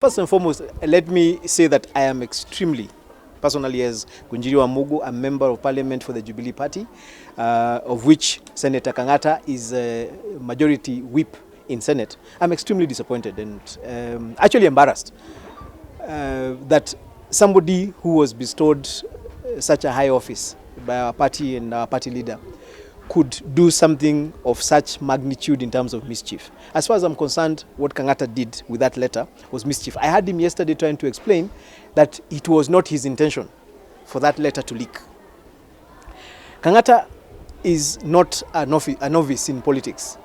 First and foremost, let me say that I am extremely, personally as Ngunjiri Wambugu, a member of parliament for the Jubilee Party, of which Senator Kang'ata is a majority whip in Senate. I'm extremely disappointed and actually embarrassed that somebody who was bestowed such a high office by our party and our party leader could do something of such magnitude in terms of mischief. As far as I'm concerned, what Kang'ata did with that letter was mischief. I heard him yesterday trying to explain that it was not his intention for that letter to leak. Kang'ata is not a novice in politics.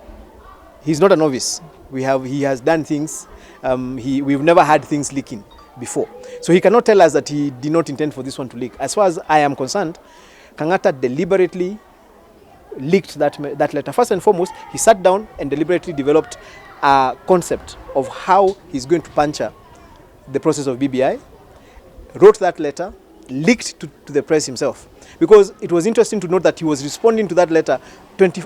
He's not a novice. He has done things. We've never had things leaking before. So he cannot tell us that he did not intend for this one to leak. As far as I am concerned, Kang'ata deliberately leaked that letter. First and foremost, he sat down and deliberately developed a concept of how he's going to puncture the process of BBI, wrote that letter, leaked to the press himself. Because it was interesting to note that he was responding to that letter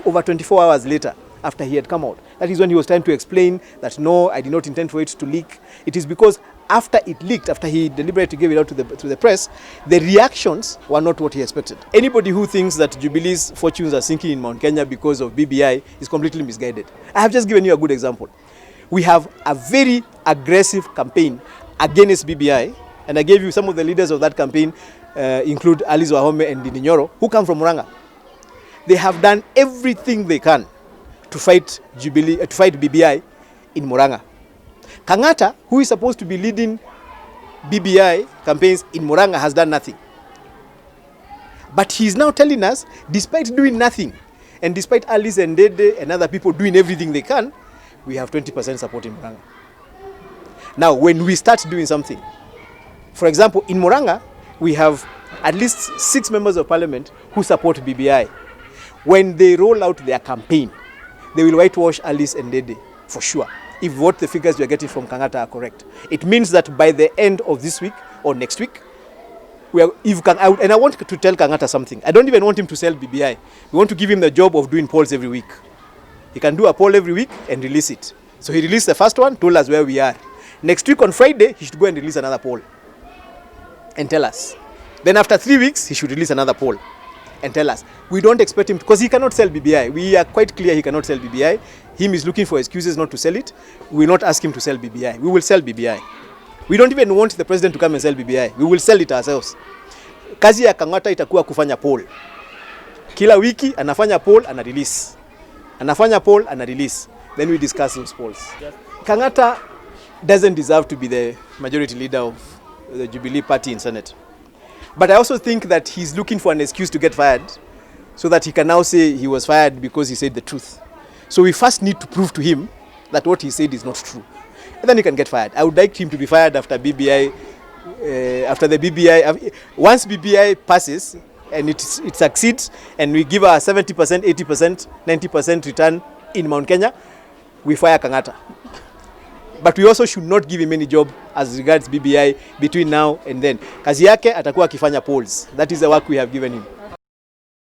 over 24 hours later after he had come out. That is when he was trying to explain that no, I did not intend for it to leak. It is because after it leaked, after he deliberately gave it out to the press, the reactions were not what he expected. Anybody who thinks that Jubilee's fortunes are sinking in Mount Kenya because of BBI is completely misguided. I have just given you a good example. We have a very aggressive campaign against BBI, and I gave you some of the leaders of that campaign, include Alice Wahome and Ndinyoro, who come from Murang'a. They have done everything they can to fight BBI in Murang'a. Kang'ata, who is supposed to be leading BBI campaigns in Murang'a, has done nothing. But he is now telling us, despite doing nothing, and despite Alice and Dede and other people doing everything they can, we have 20% support in Murang'a. Now, when we start doing something, for example, in Murang'a, we have at least 6 members of parliament who support BBI. When they roll out their campaign, they will whitewash Alice and Dede, for sure, if what the figures we are getting from Kang'ata are correct. It means that by the end of this week or next week, and I want to tell Kang'ata something. I don't even want him to sell BBI. We want to give him the job of doing polls every week. He can do a poll every week and release it. So he released the first one, told us where we are. Next week on Friday, he should go and release another poll and tell us. Then after 3 weeks, he should release another poll and tell us. We don't expect him, because he cannot sell BBI. We are quite clear he cannot sell BBI. Him is looking for excuses not to sell it. We will not ask him to sell BBI. We will sell BBI. We don't even want the president to come and sell BBI. We will sell it ourselves. Kazi ya Kang'ata itakuwa kufanya poll. Kila wiki anafanya poll, ana release. Anafanya poll, ana release. Then we discuss those polls. Yes. Kang'ata doesn't deserve to be the majority leader of the Jubilee Party in Senate. But I also think that he's looking for an excuse to get fired, so that he can now say he was fired because he said the truth. So we first need to prove to him that what he said is not true, and then he can get fired. I would like him to be fired after BBI, once BBI passes and it succeeds, and we give a 70%, 80%, 90% return in Mount Kenya, we fire Kang'ata. But we also should not give him any job as regards BBI between now and then. Kazi yake atakuwa akifanya polls. That is the work we have given him.